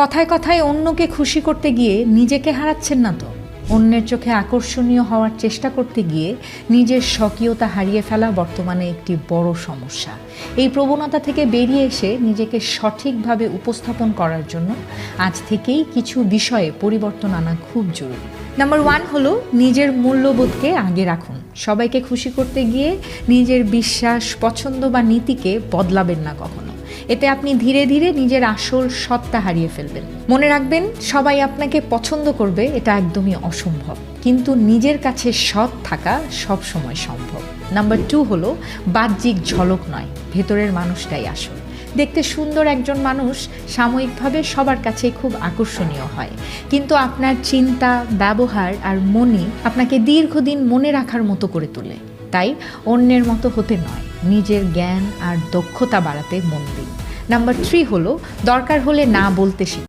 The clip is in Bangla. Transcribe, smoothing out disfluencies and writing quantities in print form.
কথায় কথায় অন্যকে খুশি করতে গিয়ে নিজেকে হারাচ্ছেন না তো? অন্যের চোখে আকর্ষণীয় হওয়ার চেষ্টা করতে গিয়ে নিজের স্বকীয়তা হারিয়ে ফেলা বর্তমানে একটি বড় সমস্যা। এই প্রবণতা থেকে বেরিয়ে এসে নিজেকে সঠিকভাবে উপস্থাপন করার জন্য আজ থেকেই কিছু বিষয়ে পরিবর্তন আনা খুব জরুরি। নাম্বার 1 হলো নিজের মূল্যবোধকে আগে রাখুন। সবাইকে খুশি করতে গিয়ে নিজের বিশ্বাস, পছন্দ বা নীতিকে বদলাবেন না কখনো। এতে আপনি ধীরে ধীরে নিজের আসল সত্তা হারিয়ে ফেলবেন। মনে রাখবেন, সবাই আপনাকে পছন্দ করবে এটা একদমই অসম্ভব, কিন্তু নিজের কাছে সৎ থাকা সব সময় সম্ভব। নাম্বার 2 হলো বাহ্যিক ঝলক নয়, ভেতরের মানুষটাই আসল। দেখতে সুন্দর একজন মানুষ সাময়িকভাবে সবার কাছে খুব আকর্ষণীয় হয়, কিন্তু আপনার চিন্তা, ব্যবহার আর মনই আপনাকে দীর্ঘদিন মনে রাখার মতো করে তোলে। তাই অন্যের মতো হতে নয়, নিজের জ্ঞান আর দক্ষতা বাড়াতে মন দিন। নাম্বার 3 হলো দরকার হলে না বলতে শিখুন।